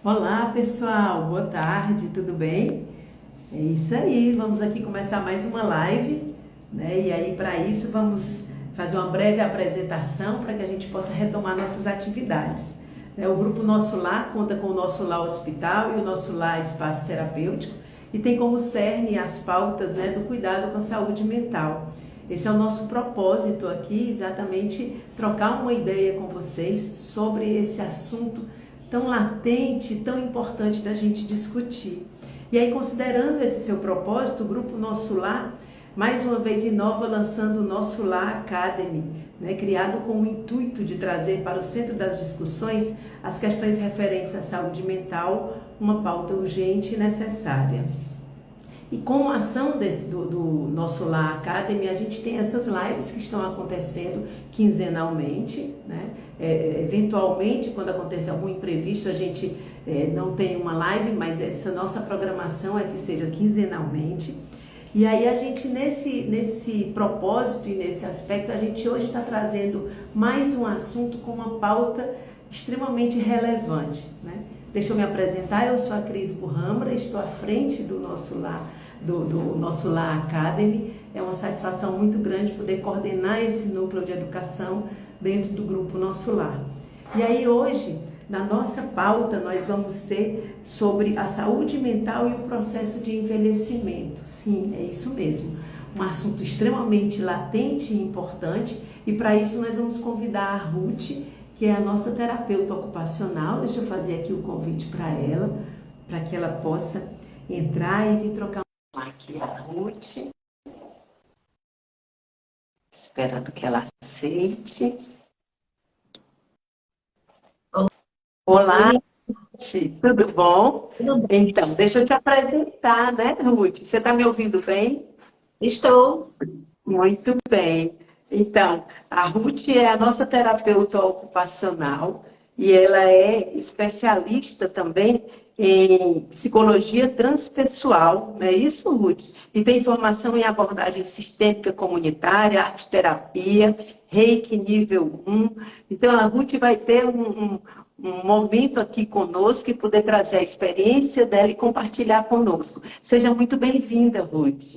Olá, pessoal. Boa tarde, tudo bem? É isso aí, vamos aqui começar mais uma live, né? E aí, para isso, vamos fazer uma breve apresentação para que a gente possa retomar nossas atividades. O Grupo Nosso Lar conta com o Nosso Lar Hospital e o Nosso Lar Espaço Terapêutico e tem como cerne as pautas, né, do cuidado com a saúde mental. Esse é o nosso propósito aqui, exatamente trocar uma ideia com vocês sobre esse assunto tão latente, tão importante da gente discutir. E aí, considerando esse seu propósito, o Grupo Nosso Lar, mais uma vez inova lançando o Nosso Lar Academy, né, criado com o intuito de trazer para o centro das discussões as questões referentes à saúde mental, uma pauta urgente e necessária. E com a ação do Nosso Lar Academy, a gente tem essas lives que estão acontecendo quinzenalmente, né? Eventualmente, quando acontece algum imprevisto, a gente não tem uma live, mas essa nossa programação é que seja quinzenalmente. E aí a gente, nesse propósito e nesse aspecto, a gente hoje está trazendo mais um assunto com uma pauta extremamente relevante, né? Deixa eu me apresentar, eu sou a Cris Burrambra, estou à frente do Nosso Lar, do Nosso Lar Academy. É uma satisfação muito grande poder coordenar esse núcleo de educação dentro do Grupo Nosso Lar. E aí hoje, na nossa pauta, nós vamos ter sobre a saúde mental e o processo de envelhecimento. Sim, é isso mesmo. Um assunto extremamente latente e importante, e para isso nós vamos convidar a Ruth, que é a nossa terapeuta ocupacional. Deixa eu fazer aqui o convite para ela, para que ela possa entrar e vir trocar aqui a Ruth. Esperando que ela aceite. Olá, Ruth, tudo bom? Então, deixa eu te apresentar, né, Ruth? Você está me ouvindo bem? Estou. Muito bem. Então, a Ruth é a nossa terapeuta ocupacional e ela é especialista também em psicologia transpessoal, não é isso, Ruth? E tem formação em abordagem sistêmica comunitária, arte-terapia, Reiki nível 1. Então, a Ruth vai ter um momento aqui conosco e poder trazer a experiência dela e compartilhar conosco. Seja muito bem-vinda, Ruth.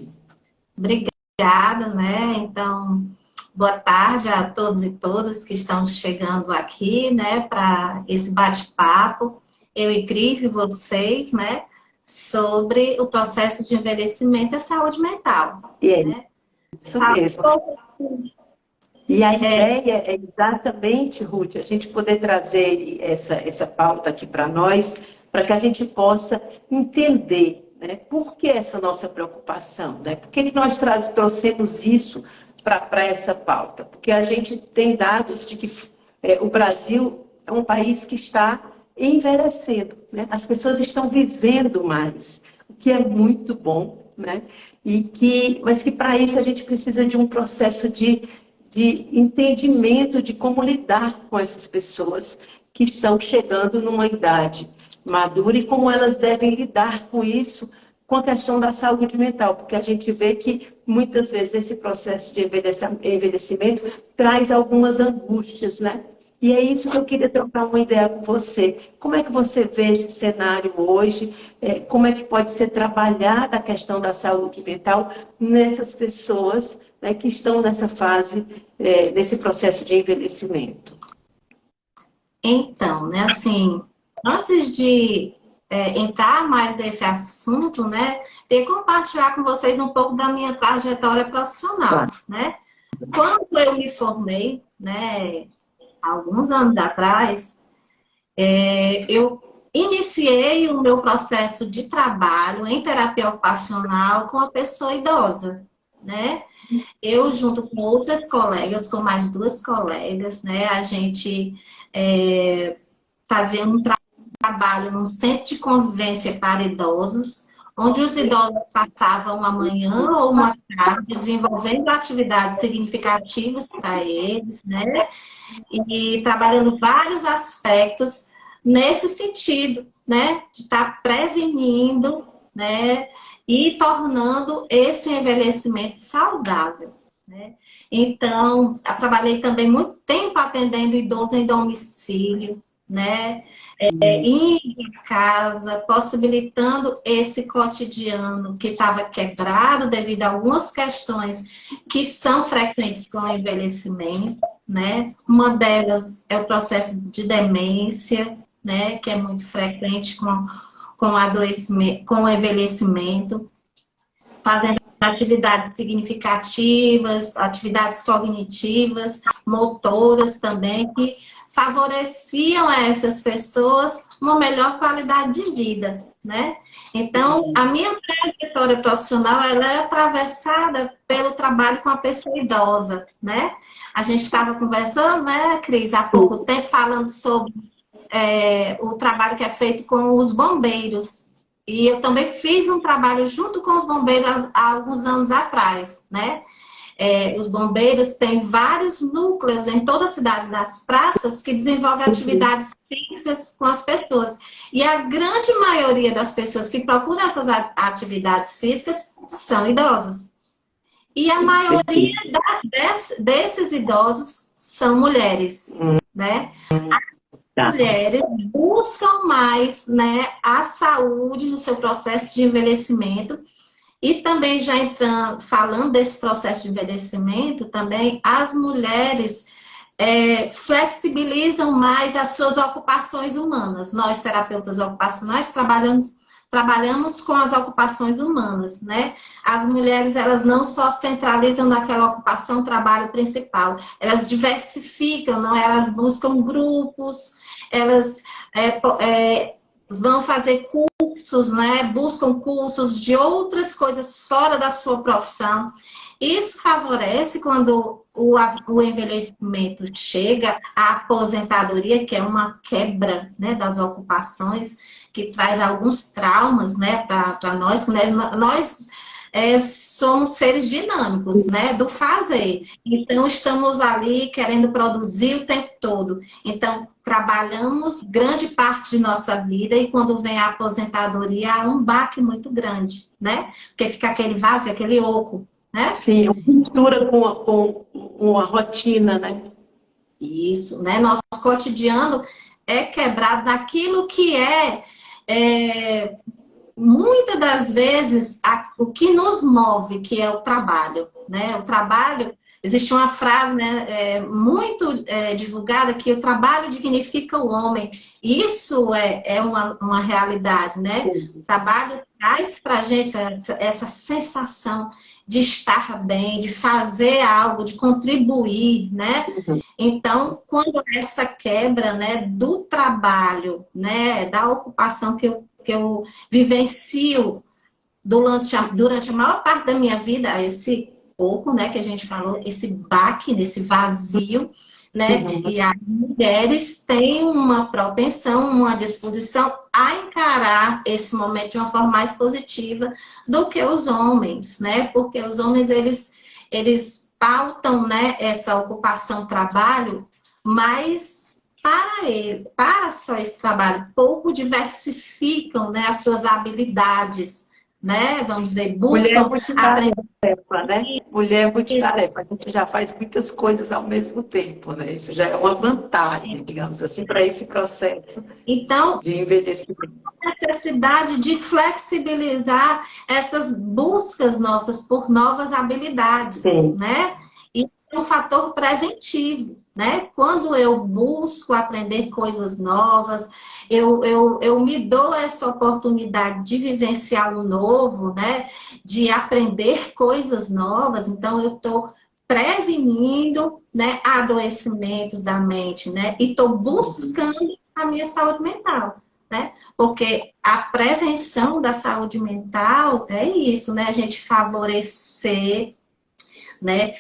Obrigada, né? Então, boa tarde a todos e todas que estão chegando aqui, né, para esse bate-papo, eu e Cris e vocês, né, sobre o processo de envelhecimento e a saúde mental. E é Né? isso mesmo. E a ideia é exatamente, Ruth, a gente poder trazer essa pauta aqui para nós, para que a gente possa entender, né, por que essa nossa preocupação, né? Por que nós trouxemos isso para essa pauta? Porque a gente tem dados de que o Brasil é um país que está envelhecendo, né? As pessoas estão vivendo mais, o que é muito bom, né? Mas que para isso a gente precisa de um processo de entendimento de como lidar com essas pessoas que estão chegando numa idade madura e como elas devem lidar com isso, com a questão da saúde mental, porque a gente vê que muitas vezes esse processo de envelhecimento traz algumas angústias, né? E é isso que eu queria trocar uma ideia com você. Como é que você vê esse cenário hoje? Como é que pode ser trabalhada a questão da saúde mental nessas pessoas, né, que estão nessa fase, nesse processo de envelhecimento? Então, né, assim, antes de entrar mais nesse assunto, né, queria compartilhar com vocês um pouco da minha trajetória profissional, Claro. né? Quando eu me formei, né, alguns anos atrás, eu iniciei o meu processo de trabalho em terapia ocupacional com a pessoa idosa, né? Eu, junto com outras colegas, com mais duas colegas, né, a gente fazia um trabalho num centro de convivência para idosos, onde os idosos passavam uma manhã ou uma tarde desenvolvendo atividades significativas para eles, né? E trabalhando vários aspectos nesse sentido, né? De estar prevenindo, né? E tornando esse envelhecimento saudável. Né? Então, eu trabalhei também muito tempo atendendo idosos em domicílio, né? Em casa, possibilitando esse cotidiano que estava quebrado devido a algumas questões que são frequentes com o envelhecimento, né? Uma delas é o processo de demência, né? Que é muito frequente com o adoecimento, com o envelhecimento, fazendo atividades significativas, atividades cognitivas, motoras também, que favoreciam a essas pessoas uma melhor qualidade de vida, né? Então, a minha trajetória profissional, ela é atravessada pelo trabalho com a pessoa idosa, né? A gente estava conversando, né, Cris, há pouco tempo, falando sobre o trabalho que é feito com os bombeiros. E eu também fiz um trabalho junto com os bombeiros há alguns anos atrás, né? Os bombeiros têm vários núcleos em toda a cidade, nas praças, que desenvolvem atividades físicas com as pessoas. E a grande maioria das pessoas que procuram essas atividades físicas são idosas. E a maioria desses idosos são mulheres, né? Mulheres buscam mais, né, a saúde no seu processo de envelhecimento. E também já entrando, falando desse processo de envelhecimento, também as mulheres flexibilizam mais as suas ocupações humanas. Nós, terapeutas ocupacionais, trabalhamos com as ocupações humanas, né? As mulheres, elas não só centralizam naquela ocupação, trabalho principal, elas diversificam, não? Elas buscam grupos, elas vão fazer cursos, né? Buscam cursos de outras coisas fora da sua profissão. Isso favorece quando o envelhecimento chega, a aposentadoria, que é uma quebra, né, das ocupações, que traz alguns traumas, né, para nós. Nós somos seres dinâmicos, né, do fazer. Então, estamos ali querendo produzir o tempo todo. Então, trabalhamos grande parte de nossa vida e quando vem a aposentadoria, há um baque muito grande, né? Porque fica aquele vazio, aquele oco, né? Sim, mistura com a rotina, né? Isso, né? Nosso cotidiano é quebrado naquilo que muitas das vezes, o que nos move, que é o trabalho, né? O trabalho, existe uma frase, né, muito divulgada, que o trabalho dignifica o homem. Isso é uma realidade, né? Sim. O trabalho traz para a gente essa sensação de estar bem, de fazer algo, de contribuir, né? Uhum. Então, quando essa quebra, né, do trabalho, né, da ocupação que eu vivencio durante a maior parte da minha vida, esse pouco, né, que a gente falou, esse baque, nesse vazio, né, uhum. E as mulheres têm uma propensão, uma disposição a encarar esse momento de uma forma mais positiva do que os homens, né, porque os homens, eles pautam, né, essa ocupação trabalho, mas para só esse trabalho, pouco diversificam, né, as suas habilidades, né? Vamos dizer, buscam aprender. Né? Mulher multitarefa, a gente já faz muitas coisas ao mesmo tempo, né? Isso já é uma vantagem, digamos assim, para esse processo de envelhecimento. A necessidade de flexibilizar essas buscas nossas por novas habilidades, sim, né? E é um fator preventivo, né? Quando eu busco aprender coisas novas, eu me dou essa oportunidade de vivenciar o novo, né? De aprender coisas novas, então eu estou prevenindo, né, adoecimentos da mente, né? E estou buscando a minha saúde mental, né? Porque a prevenção da saúde mental é isso, né? A gente favorecer, né?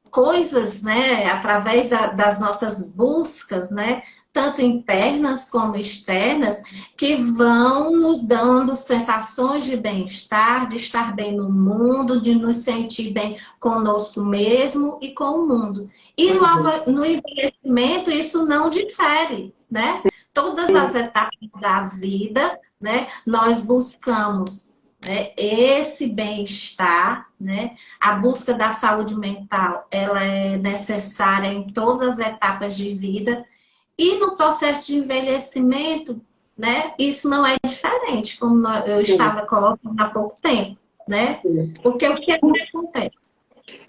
Coisas, né? Através das nossas buscas, né? Tanto internas como externas, que vão nos dando sensações de bem-estar, de estar bem no mundo, de nos sentir bem conosco mesmo e com o mundo. E no envelhecimento isso não difere, né? Todas as etapas da vida, né? Nós buscamos, né, esse bem-estar, né? A busca da saúde mental, ela é necessária em todas as etapas de vida. E no processo de envelhecimento, né, isso não é diferente, como eu Sim, estava colocando há pouco tempo, né? sim. Porque o que é que acontece?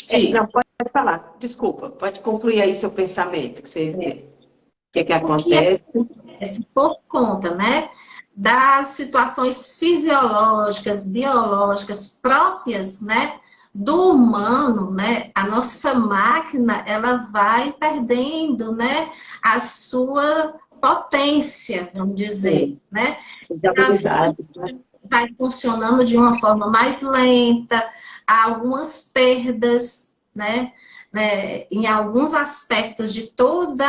Diga. Não, pode falar. Desculpa, pode concluir aí seu pensamento, que você ia dizer. O que é que O que acontece? acontece por conta, né, das situações fisiológicas, biológicas próprias, né, do humano, né, a nossa máquina, ela vai perdendo, né, a sua potência, vamos dizer, Sim, né, de ela habilidades, né? vai funcionando de uma forma mais lenta, há algumas perdas, em alguns aspectos de toda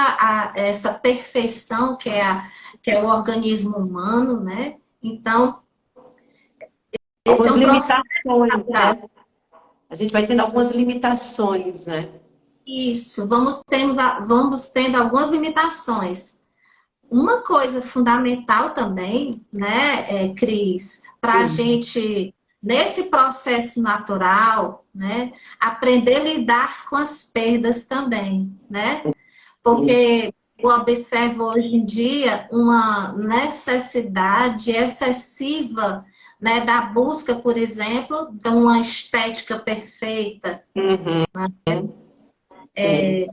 essa perfeição que é o organismo humano, né? Então, esse é Algumas um processo limitações, natural. né? A gente vai tendo algumas limitações, né? Isso, vamos tendo algumas limitações. Uma coisa fundamental também, né, Cris, para a Sim. gente, nesse processo natural, né, aprender a lidar com as perdas também, né? Sim. Porque eu observo hoje em dia uma necessidade excessiva, né, da busca, por exemplo, de uma estética perfeita. Uhum. Sim.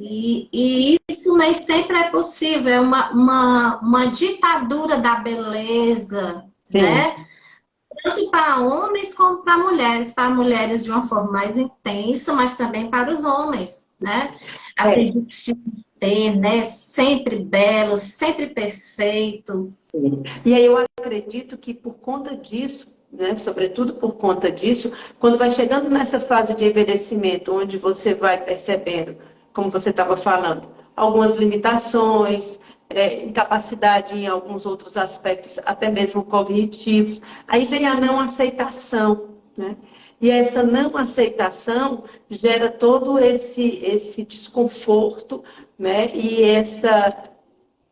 E isso nem sempre é possível, é uma ditadura da beleza, Sim. né? Tanto para homens como para mulheres de uma forma mais intensa, mas também para os homens, né? É, Assim, de se ter, né? Sempre belo, sempre perfeito. sim. E aí eu acredito que por conta disso, né, sobretudo por conta disso, quando vai chegando nessa fase de envelhecimento, onde você vai percebendo, como você estava falando, algumas limitações, incapacidade em alguns outros aspectos, até mesmo cognitivos, aí vem a não aceitação, né? E essa não aceitação gera todo esse desconforto, né? E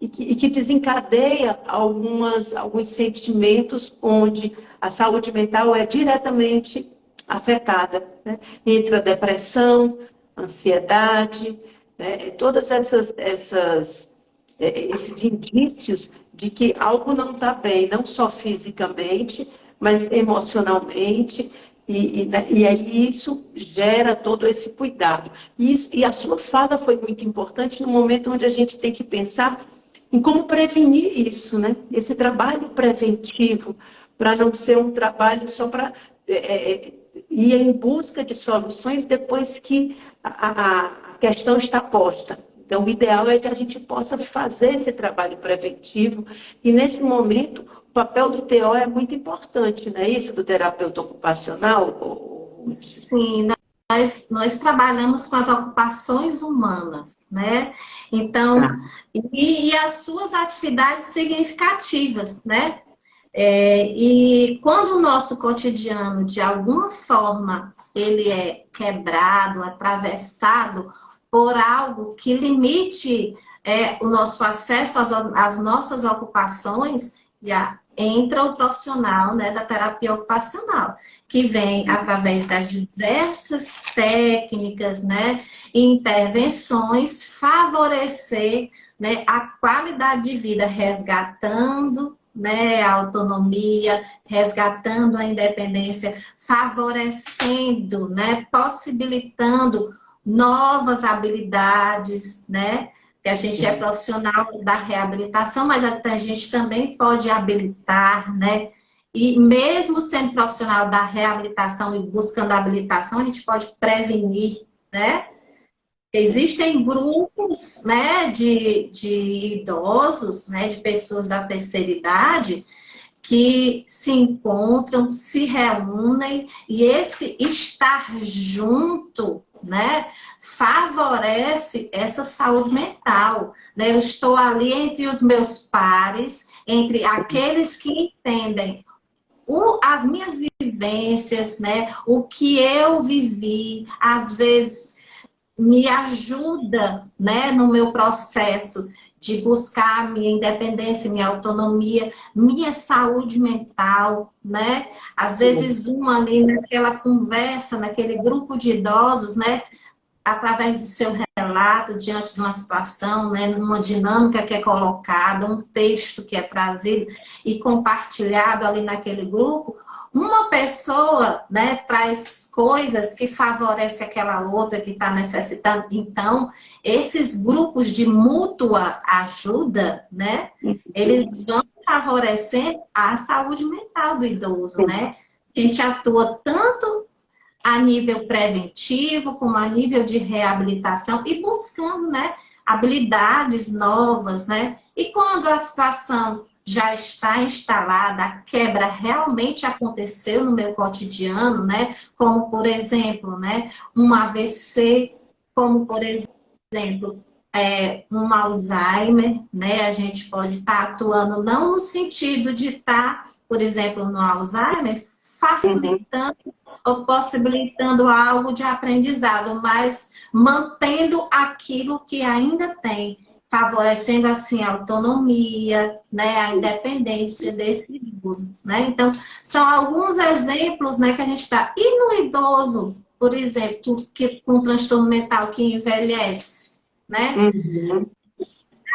que desencadeia alguns sentimentos onde a saúde mental é diretamente afetada, né? Entra a depressão, ansiedade, né? Todas esses indícios de que algo não está bem, não só fisicamente, mas emocionalmente, e aí isso gera todo esse cuidado. E a sua fala foi muito importante no momento onde a gente tem que pensar em como prevenir isso, né? Esse trabalho preventivo, para não ser um trabalho só para ir em busca de soluções depois que a questão está posta. Então, o ideal é que a gente possa fazer esse trabalho preventivo, e nesse momento, o papel do TO é muito importante, não é isso? Do terapeuta ocupacional? Sim, nós trabalhamos com as ocupações humanas, né? Então, Ah, e as suas atividades significativas, né? E quando o nosso cotidiano, de alguma forma, ele é quebrado, atravessado por algo que limite o nosso acesso às nossas ocupações, já entra o profissional, né, da terapia ocupacional, que vem sim. através das diversas técnicas, né, e intervenções, favorecer, né, a qualidade de vida, resgatando, né, a autonomia, resgatando a independência, favorecendo, né, possibilitando novas habilidades, né? Que a gente é profissional da reabilitação, mas a gente também pode habilitar, né? E mesmo sendo profissional da reabilitação e buscando habilitação, a gente pode prevenir, né? Sim. Existem grupos, né, de idosos, né, de pessoas da terceira idade, que se encontram, se reúnem, e esse estar junto, né, favorece essa saúde mental, né? Eu estou ali entre os meus pares, entre aqueles que entendem as minhas vivências, né, o que eu vivi, às vezes me ajuda, né, no meu processo de buscar minha independência, minha autonomia, minha saúde mental, né? Às Sim. vezes ali naquela conversa, naquele grupo de idosos, né, através do seu relato diante de uma situação, né, numa dinâmica que é colocada, um texto que é trazido e compartilhado ali naquele grupo, uma pessoa, né, traz coisas que favorecem aquela outra que está necessitando. Então, esses grupos de mútua ajuda, né, eles vão favorecer a saúde mental do idoso, né? A gente atua tanto a nível preventivo, como a nível de reabilitação e buscando, né, habilidades novas, né? E quando a situação já está instalada, a quebra realmente aconteceu no meu cotidiano, né? Como, por exemplo, né, um AVC, como, por exemplo, um Alzheimer, né? A gente pode estar atuando não no sentido de estar, por exemplo, no Alzheimer, facilitando ou possibilitando algo de aprendizado, mas mantendo aquilo que ainda tem, favorecendo assim a autonomia, né, a independência desse uso, né? Então, são alguns exemplos, né, que a gente dá. E no idoso, por exemplo, que com transtorno mental que envelhece, né?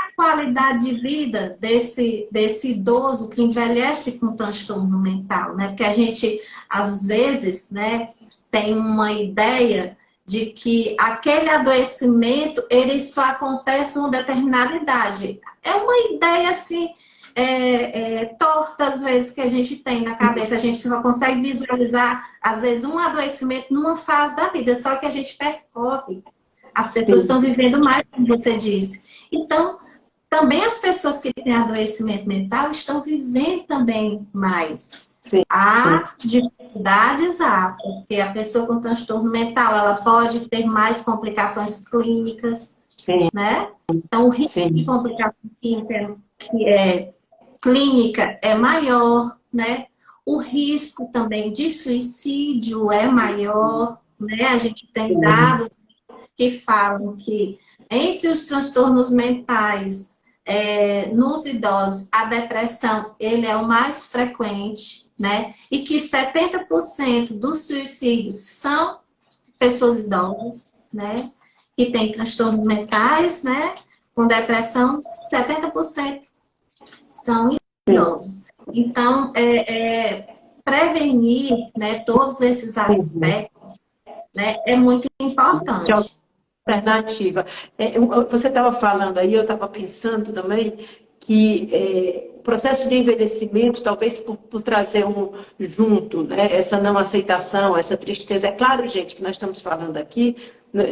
A qualidade de vida desse idoso que envelhece com transtorno mental, né? Porque a gente, às vezes, né, tem uma ideia de que aquele adoecimento, ele só acontece em uma determinada idade. É uma ideia, assim, torta, às vezes, que a gente tem na cabeça. A gente só consegue visualizar, às vezes, um adoecimento numa fase da vida, só que a gente percorre. As pessoas estão vivendo mais, como você disse. Então, também as pessoas que têm adoecimento mental estão vivendo também mais. Sim. Há dificuldades, porque a pessoa com transtorno mental, ela pode ter mais complicações clínicas, Sim. né? Então, o risco de complicação clínica é maior, né? O risco também de suicídio é maior, né? A gente tem dados que falam que entre os transtornos mentais nos idosos, a depressão ele é o mais frequente, né? E que 70% dos suicídios são pessoas idosas, né? Que têm transtornos mentais, né? Com depressão, 70% são idosos. Então, prevenir, né, todos esses aspectos, né, é muito importante. Alternativa. Você estava falando aí, eu estava pensando também que o processo de envelhecimento, talvez por trazer junto, né, essa não aceitação, essa tristeza. É claro, gente, que nós estamos falando aqui,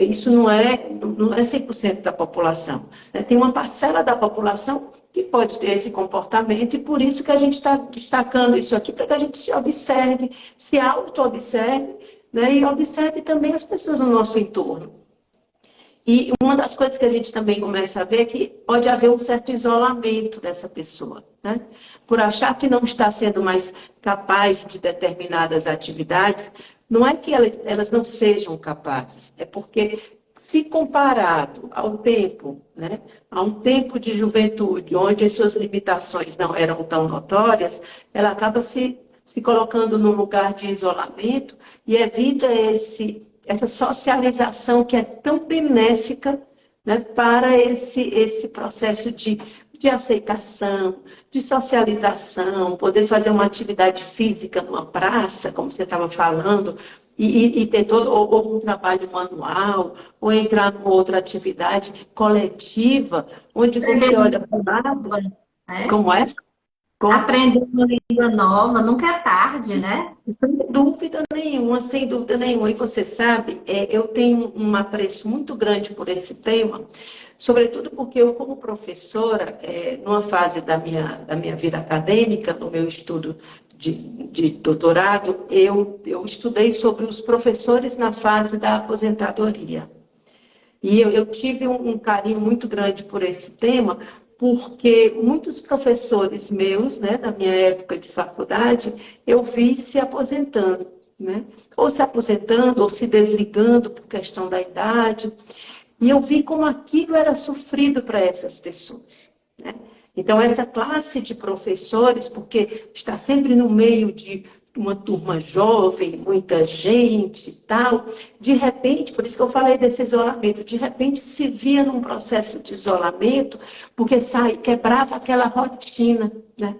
isso não é 100% da população. Né? Tem uma parcela da população que pode ter esse comportamento, e por isso que a gente está destacando isso aqui, para que a gente se observe, se auto-observe, né, e observe também as pessoas no nosso entorno. E uma das coisas que a gente também começa a ver é que pode haver um certo isolamento dessa pessoa, né? Por achar que não está sendo mais capaz de determinadas atividades, não é que elas não sejam capazes, é porque, se comparado ao tempo, né, a um tempo de juventude, onde as suas limitações não eram tão notórias, ela acaba se colocando num lugar de isolamento e evita essa socialização que é tão benéfica, né, para esse processo de aceitação, de socialização, poder fazer uma atividade física numa praça, como você estava falando, e ter ou um trabalho manual, ou entrar numa outra atividade coletiva, onde você olha para o lado, como é? Aprender uma língua nova nunca é tarde, né? Sem dúvida nenhuma, sem dúvida nenhuma. E você sabe, eu tenho um apreço muito grande por esse tema, sobretudo porque eu, como professora, numa fase da minha vida acadêmica, no meu estudo de doutorado, eu estudei sobre os professores na fase da aposentadoria. E eu tive um carinho muito grande por esse tema, porque muitos professores meus, né, da minha época de faculdade, eu vi se aposentando, né? Ou se aposentando, ou se desligando por questão da idade. E eu vi como aquilo era sofrido para essas pessoas, né? Então, essa classe de professores, porque está sempre no meio de uma turma jovem, muita gente e tal, de repente, por isso que eu falei desse isolamento, de repente se via num processo de isolamento, porque quebrava aquela rotina, né?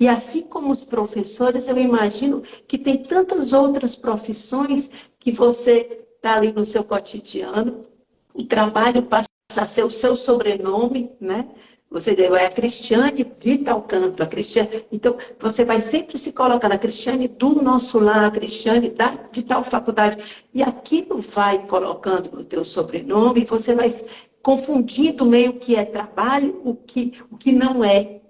E assim como os professores, eu imagino que tem tantas outras profissões que você está ali no seu cotidiano, o trabalho passa a ser o seu sobrenome, né? Você é a Cristiane de tal canto, a Cristiane. Então, você vai sempre se colocando, a Cristiane do nosso lar, a Cristiane de tal faculdade. E aquilo vai colocando no teu sobrenome, e você vai confundindo meio o que é trabalho, o que não é.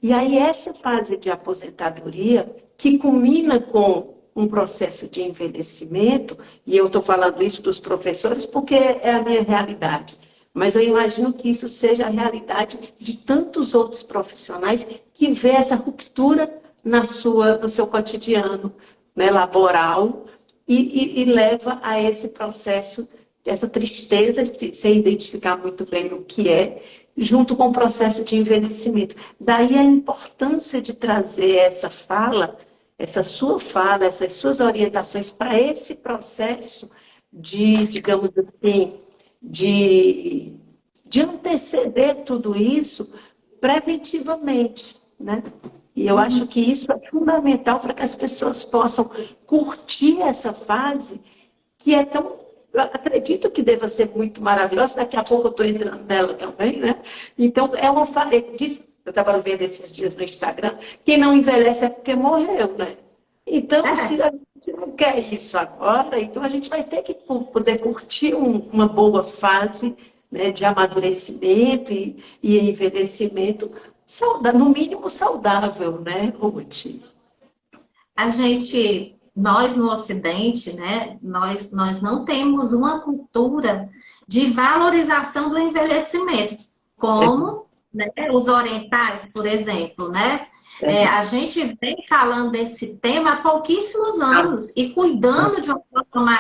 E aí, essa fase de aposentadoria, que culmina com um processo de envelhecimento, e eu estou falando isso dos professores porque é a minha realidade, mas eu imagino que isso seja a realidade de tantos outros profissionais que vê essa ruptura no seu cotidiano, né, laboral, e leva a esse processo, essa tristeza, sem identificar muito bem o que é, junto com o processo de envelhecimento. Daí a importância de trazer essa fala, essa sua fala, essas suas orientações para esse processo de, digamos assim, de, de anteceder tudo isso preventivamente, né? E eu acho que isso é fundamental para que as pessoas possam curtir essa fase que é tão, eu acredito que deva ser muito maravilhosa, daqui a pouco eu estou entrando nela também, né? Então, é uma fase, eu estava vendo esses dias no Instagram, quem não envelhece é porque morreu, né? Então, se a gente não quer isso agora, então a gente vai ter que poder curtir uma boa fase, né, de amadurecimento e envelhecimento, no mínimo saudável, né, Ruth? A gente, nós no Ocidente, né, nós não temos uma cultura de valorização do envelhecimento, como, né, os orientais, por exemplo, né? A gente vem falando desse tema há pouquíssimos anos e cuidando de uma forma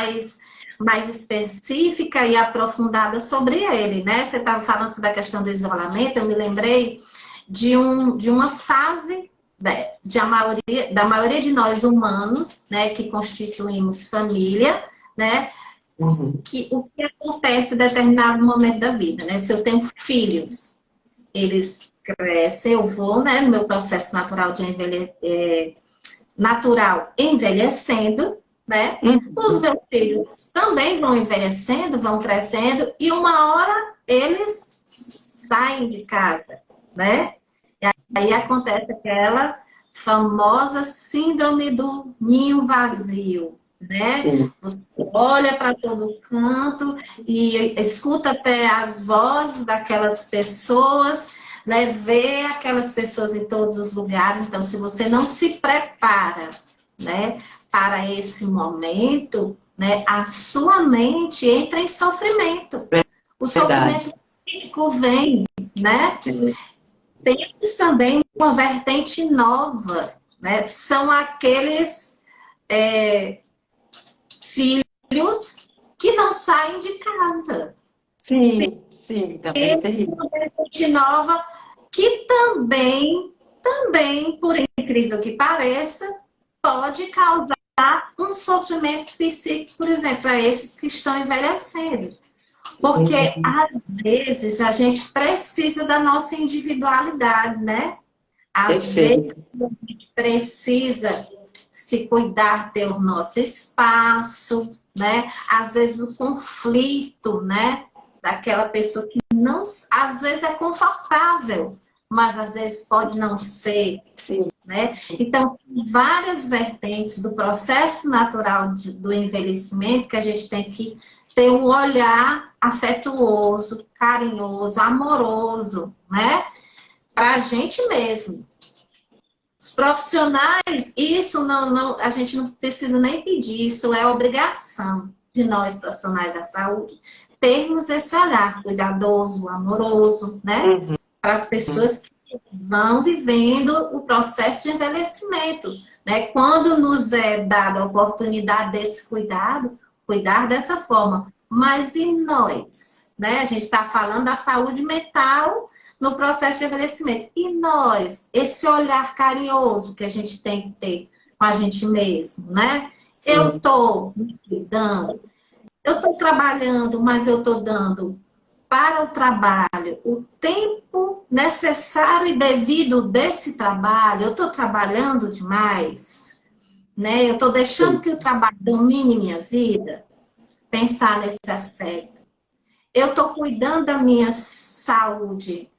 mais específica e aprofundada sobre ele, né? Você estava falando sobre a questão do isolamento, eu me lembrei de uma fase da maioria de nós humanos, né, que constituímos família, né, que o que acontece em determinado momento da vida, né? Se eu tenho filhos, eles crescem, eu vou, né, no meu processo natural de natural envelhecendo, né? Os meus filhos também vão envelhecendo, vão crescendo, e uma hora eles saem de casa, né? Aí acontece aquela famosa síndrome do ninho vazio, né? Sim. Você olha para todo canto e escuta até as vozes daquelas pessoas, né? Vê aquelas pessoas em todos os lugares. Então, se você não se prepara, né, para esse momento, né, a sua mente entra em sofrimento. O sofrimento físico vem, né? Temos também uma vertente nova, né? São aqueles filhos que não saem de casa. Sim, também tem uma vertente nova que também, por incrível que pareça, pode causar um sofrimento psíquico, por exemplo, para esses que estão envelhecendo. Porque, às vezes, a gente precisa da nossa individualidade, né? Às vezes, a gente precisa se cuidar, ter o nosso espaço, né? Às vezes, o conflito, né? Daquela pessoa que não... Às vezes, é confortável, mas às vezes pode não ser, né? Então, várias vertentes do processo natural do envelhecimento que a gente tem que ter um olhar afetuoso, carinhoso, amoroso, né? Para a gente mesmo. Os profissionais, isso a gente não precisa nem pedir, isso é obrigação de nós, profissionais da saúde, termos esse olhar cuidadoso, amoroso, né? Para as pessoas que vão vivendo o processo de envelhecimento, né? Quando nos é dada a oportunidade desse cuidado, cuidar dessa forma. Mas e nós? Né? A gente está falando da saúde mental no processo de envelhecimento. E nós? Esse olhar carinhoso que a gente tem que ter com a gente mesmo, né? Sim. Eu estou me cuidando, eu estou trabalhando, mas eu estou dando para o trabalho o tempo necessário e devido desse trabalho. Eu estou trabalhando demais, né? Eu estou deixando que o trabalho domine minha vida. Pensar nesse aspecto. Eu estou cuidando da minha saúde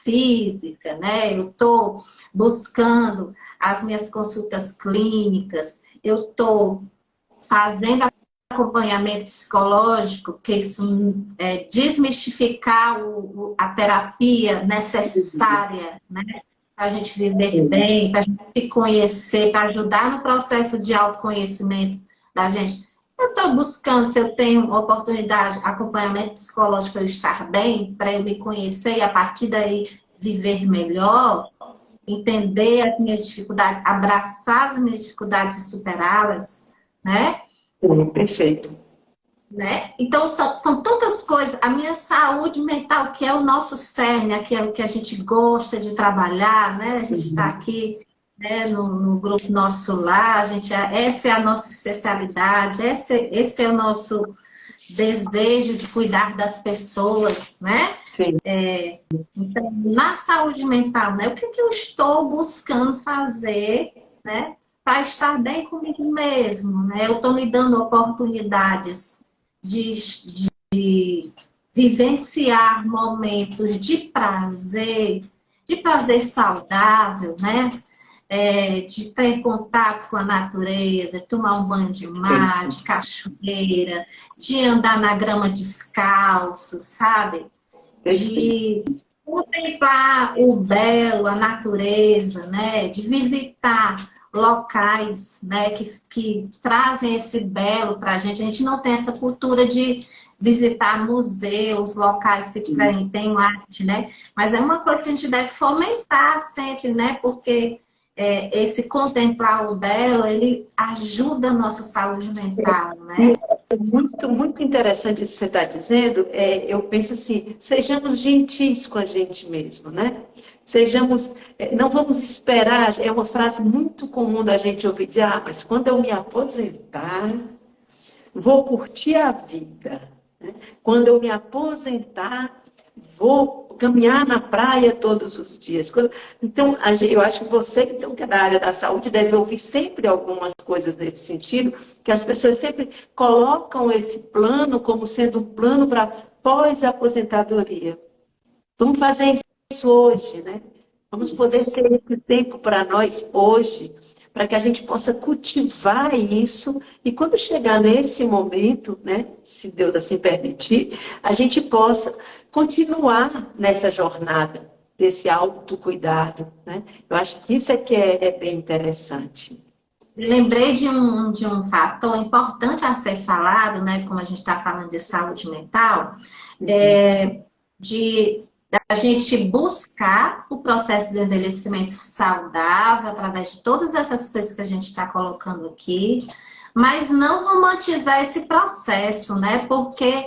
física, né? Eu estou buscando as minhas consultas clínicas, eu estou fazendo acompanhamento psicológico, porque isso é desmistificar a terapia necessária, né? Para a gente viver bem, para a gente se conhecer, para ajudar no processo de autoconhecimento da gente. Eu estou buscando, se eu tenho oportunidade, acompanhamento psicológico para eu estar bem, para eu me conhecer e a partir daí viver melhor, entender as minhas dificuldades, abraçar as minhas dificuldades e superá-las, né? Perfeito. Né? Então, são tantas coisas. A minha saúde mental, que é o nosso cerne, que é o que a gente gosta de trabalhar, né? A gente está aqui, né, no grupo Nosso Lar, essa é a nossa especialidade, esse é o nosso desejo de cuidar das pessoas, né? Sim. Então, na saúde mental, né? O que eu estou buscando fazer, né? Para estar bem comigo mesmo, né? Eu estou me dando oportunidades de vivenciar momentos de prazer saudável, né? De ter contato com a natureza, de tomar um banho de mar, de cachoeira, de andar na grama descalço, sabe? De contemplar o belo, a natureza, né? De visitar locais, né? Que trazem esse belo para a gente. A gente não tem essa cultura de visitar museus, locais que tem arte, né? Mas é uma coisa que a gente deve fomentar sempre, né? Porque esse contemplar o belo, ele ajuda a nossa saúde mental, né? Muito, muito interessante isso que você está dizendo. Eu penso assim, sejamos gentis com a gente mesmo, né? Sejamos, não vamos esperar, é uma frase muito comum da gente ouvir dizer, mas quando eu me aposentar, vou curtir a vida, né? Quando eu me aposentar, vou caminhar na praia todos os dias. Então, eu acho que você, então, que é da área da saúde, deve ouvir sempre algumas coisas nesse sentido, que as pessoas sempre colocam esse plano como sendo um plano para pós-aposentadoria. Vamos fazer isso hoje, né? Vamos poder ter esse tempo para nós hoje, para que a gente possa cultivar isso e quando chegar nesse momento, né, se Deus assim permitir, a gente possa continuar nessa jornada desse autocuidado, né? Eu acho que isso é que é bem interessante. Lembrei de um fator importante a ser falado, né, como a gente está falando de saúde mental, de a gente buscar o processo de envelhecimento saudável através de todas essas coisas que a gente está colocando aqui, mas não romantizar esse processo, né? Porque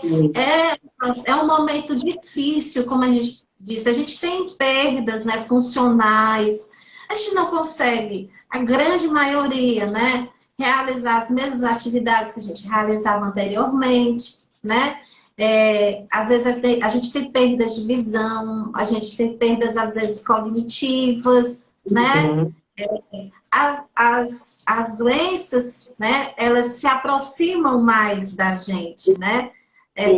é um momento difícil, como a gente disse, a gente tem perdas, né, funcionais, a gente não consegue, a grande maioria, né, realizar as mesmas atividades que a gente realizava anteriormente, né? Às vezes a gente tem perdas de visão, a gente tem perdas, às vezes, cognitivas, né? As doenças, né, elas se aproximam mais da gente, né?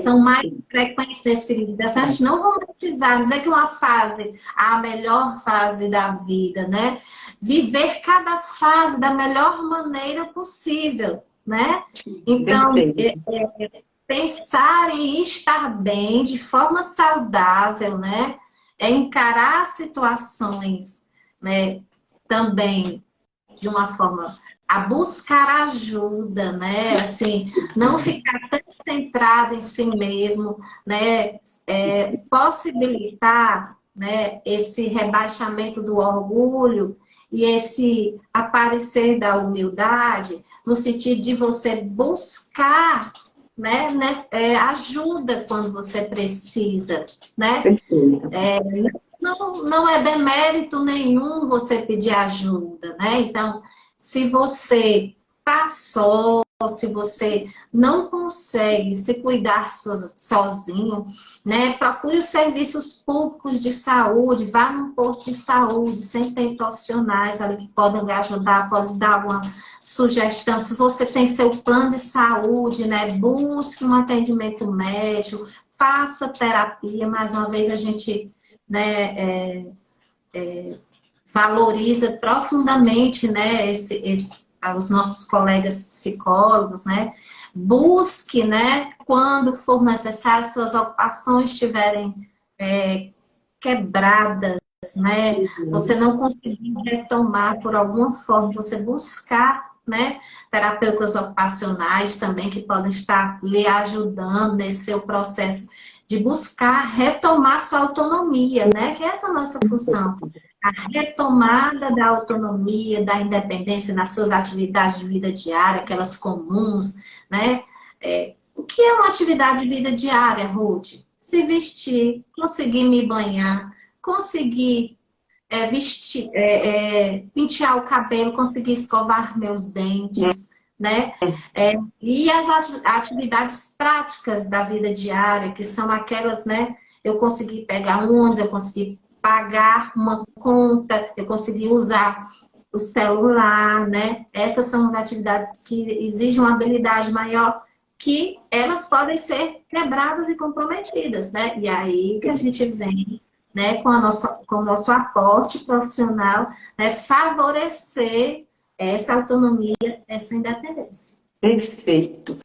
São mais frequentes nesse período. A gente não romantizar, dizer que uma fase, a melhor fase da vida, né? Viver cada fase da melhor maneira possível, né? Então, pensar em estar bem de forma saudável, né? Encarar situações, né? Também de uma forma a buscar ajuda, né? Assim, não ficar tão centrado em si mesmo, né? Possibilitar, né, esse rebaixamento do orgulho e esse aparecer da humildade, no sentido de você buscar, né, ajuda quando você precisa, né? Não é demérito nenhum você pedir ajuda, né? Então, Se você está só, se você não consegue se cuidar sozinho, né? Procure os serviços públicos de saúde, vá num posto de saúde, sempre tem profissionais ali que podem lhe ajudar, podem dar alguma sugestão. Se você tem seu plano de saúde, né? Busque um atendimento médico, faça terapia. Mais uma vez a gente, né, valoriza profundamente, né, os nossos colegas psicólogos, né? Busque, né, quando for necessário, suas ocupações estiverem quebradas, né? Você não conseguir retomar por alguma forma, você buscar, né, terapeutas ocupacionais também que podem estar lhe ajudando nesse seu processo de buscar retomar sua autonomia, né? Que é essa a nossa função. A retomada da autonomia, da independência nas suas atividades de vida diária, aquelas comuns, né? O que é uma atividade de vida diária, Ruth? Se vestir, conseguir me banhar, conseguir vestir, pentear o cabelo, conseguir escovar meus dentes, né? E as atividades práticas da vida diária, que são aquelas, né? Eu consegui pegar um ônibus, eu consegui pagar uma conta, eu consegui usar o celular, né? Essas são as atividades que exigem uma habilidade maior, que elas podem ser quebradas e comprometidas, né? E aí que a gente vem, né, com o nosso aporte profissional, né, favorecer essa autonomia, essa independência. Perfeito.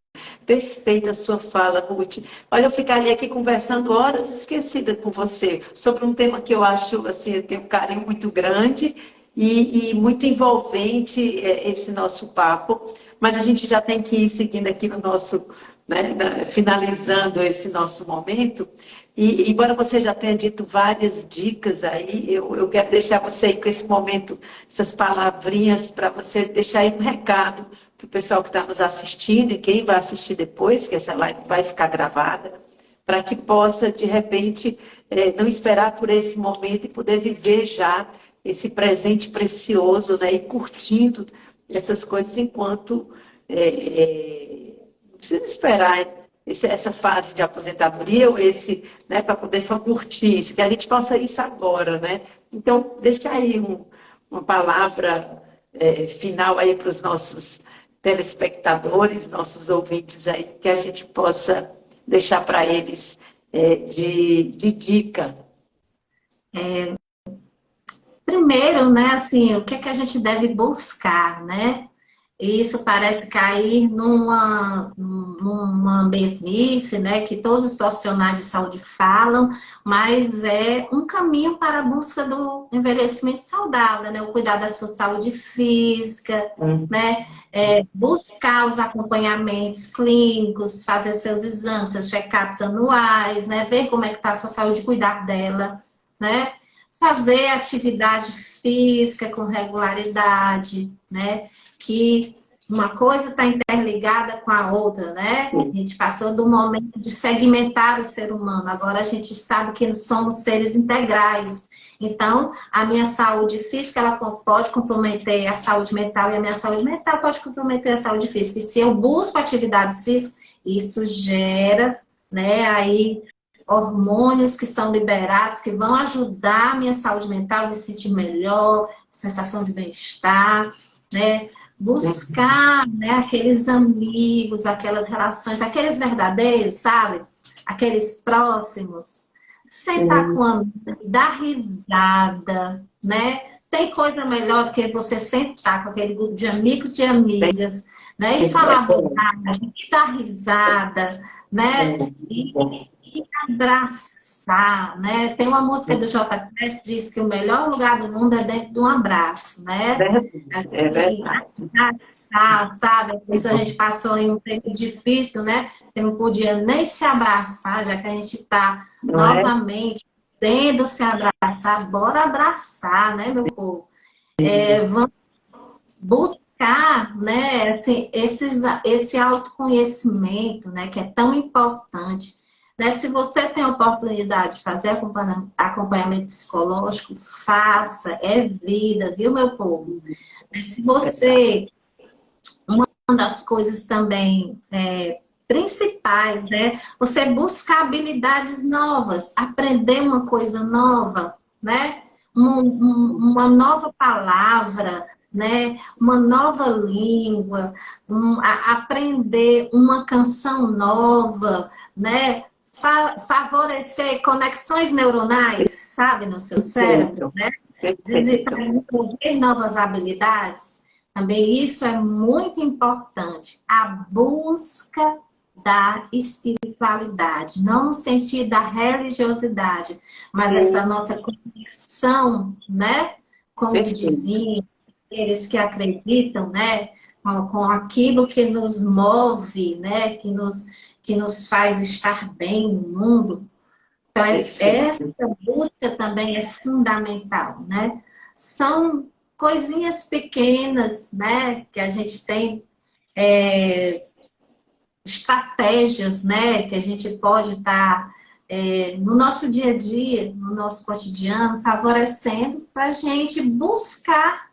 Perfeita a sua fala, Ruth. Olha, eu ficaria aqui conversando horas esquecida com você sobre um tema que eu acho, assim, eu tenho um carinho muito grande e muito envolvente esse nosso papo, mas a gente já tem que ir seguindo aqui no nosso, né, finalizando esse nosso momento. E embora você já tenha dito várias dicas aí, eu quero deixar você aí com esse momento, essas palavrinhas para você deixar aí um recado para o pessoal que está nos assistindo e quem vai assistir depois, que essa live vai ficar gravada, para que possa, de repente, não esperar por esse momento e poder viver já esse presente precioso, né, e curtindo essas coisas enquanto não precisa esperar essa fase de aposentadoria ou né, para poder curtir isso, que a gente possa isso agora, né? Então, deixa aí uma palavra final aí para os nossos telespectadores, nossos ouvintes aí, que a gente possa deixar para eles de dica. Primeiro, né, assim, o que é que a gente deve buscar, né? Isso parece cair numa mesmice, né, que todos os profissionais de saúde falam, mas é um caminho para a busca do envelhecimento saudável, né, o cuidar da sua saúde física, né, buscar os acompanhamentos clínicos, fazer seus exames, seus check-ups anuais, né, ver como é que está a sua saúde, cuidar dela, né, fazer atividade física com regularidade, né, que uma coisa está interligada com a outra, né? Sim. A gente passou do momento de segmentar o ser humano, agora a gente sabe que somos seres integrais. Então, a minha saúde física, ela pode comprometer a saúde mental, e a minha saúde mental pode comprometer a saúde física. E se eu busco atividades físicas, isso gera, né, aí hormônios que são liberados, que vão ajudar a minha saúde mental a me sentir melhor, sensação de bem-estar, né? Buscar, né, aqueles amigos, aquelas relações, aqueles verdadeiros, sabe? Aqueles próximos. Sentar com a amiga, dar risada, né? Tem coisa melhor do que você sentar com aquele grupo de amigos e amigas, né? E falar bobagem, e dar risada, né? E abraçar, né? Tem uma música do Jota Quest que diz que o melhor lugar do mundo é dentro de um abraço, né? É verdade. Sabe? Isso a gente passou em um tempo difícil, né? Que não podia nem se abraçar, já que a gente está novamente tendo se abraçar. Bora abraçar, né, meu povo? Vamos buscar, né, assim, esse autoconhecimento, né, que é tão importante. né? Se você tem a oportunidade de fazer acompanhamento psicológico, faça, é vida, viu, meu povo? Se você, uma das coisas também principais, né? Você buscar habilidades novas, aprender uma coisa nova, né? Uma nova palavra, né? Uma nova língua, aprender uma canção nova, né? Favorecer conexões neuronais, sabe, no seu cérebro, né? Desenvolver novas habilidades. Também isso é muito importante. A busca da espiritualidade, não no sentido da religiosidade, mas essa nossa conexão, né, com o divino, eles que acreditam, né, com aquilo que nos move, né, que nos faz estar bem no mundo. Então, essa busca também é fundamental, né? São coisinhas pequenas, né, que a gente tem estratégias, né, que a gente pode estar no nosso dia a dia, no nosso cotidiano, favorecendo para a gente buscar,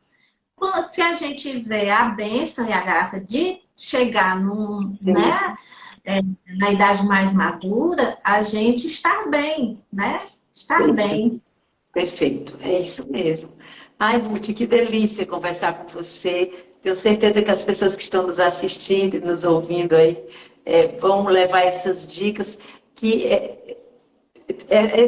se a gente vê a bênção e a graça de chegar né, na idade mais madura, a gente estar bem, né? Estar bem. Perfeito, é isso mesmo. Ai, Ruth, que delícia conversar com você. Tenho certeza que as pessoas que estão nos assistindo e nos ouvindo aí vão levar essas dicas que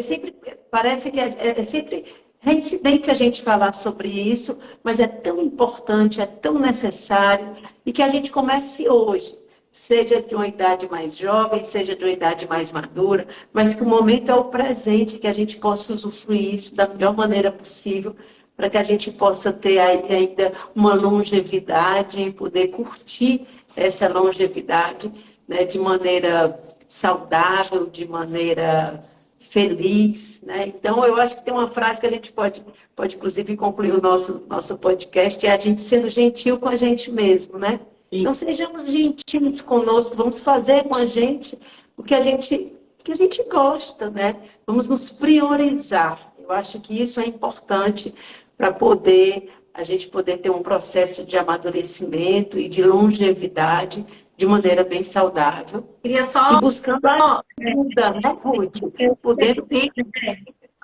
sempre, parece que é sempre reincidente a gente falar sobre isso, mas é tão importante, é tão necessário, e que a gente comece hoje, seja de uma idade mais jovem, seja de uma idade mais madura, mas que o momento é o presente, que a gente possa usufruir isso da melhor maneira possível, para que a gente possa ter aí ainda uma longevidade e poder curtir essa longevidade, né, de maneira saudável, de maneira feliz, né? Então, eu acho que tem uma frase que a gente pode inclusive, concluir o nosso podcast, é a gente sendo gentil com a gente mesmo, né? Então, sejamos gentis conosco, vamos fazer com a gente o que a gente gosta, né? Vamos nos priorizar. Eu acho que isso é importante para a gente poder ter um processo de amadurecimento e de longevidade de maneira bem saudável. Queria só... E buscando a ajuda, né, Ruth?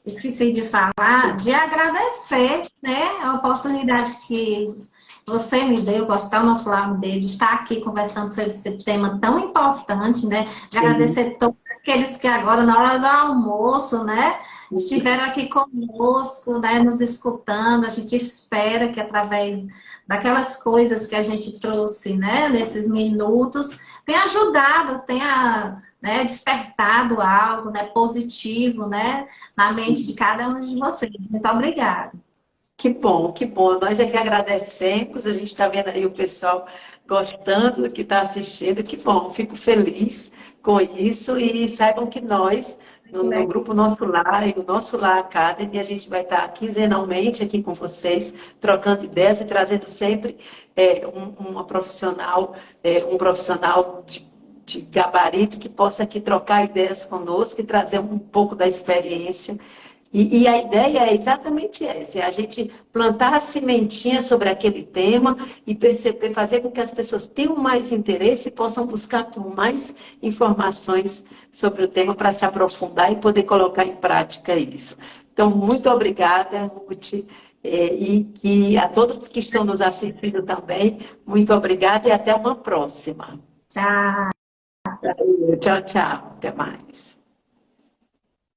Esqueci de falar, de agradecer, né, a oportunidade que você me deu, o Hospital Nosso Lar me deu, de estar aqui conversando sobre esse tema tão importante, né? De agradecer todos aqueles que agora, na hora do almoço, né, estiveram aqui conosco, né, nos escutando. A gente espera que através daquelas coisas que a gente trouxe, né, nesses minutos, tenha ajudado, tenha, né, despertado algo, né, positivo, né, na mente de cada um de vocês. Muito obrigada. Que bom, que bom. Nós é que agradecemos, a gente está vendo aí o pessoal gostando do que está assistindo, que bom, fico feliz com isso e saibam que nós, no Grupo Nosso Lar e no Nosso Lar Academy, a gente vai estar quinzenalmente aqui com vocês, trocando ideias e trazendo sempre um profissional de gabarito que possa aqui trocar ideias conosco e trazer um pouco da experiência. E a ideia é exatamente essa, é a gente plantar a sementinha sobre aquele tema e perceber, fazer com que as pessoas tenham mais interesse e possam buscar por mais informações sobre o tema para se aprofundar e poder colocar em prática isso. Então, muito obrigada, Ruth, e que a todos que estão nos assistindo também, muito obrigada e até uma próxima. Tchau. Tchau, tchau. Até mais.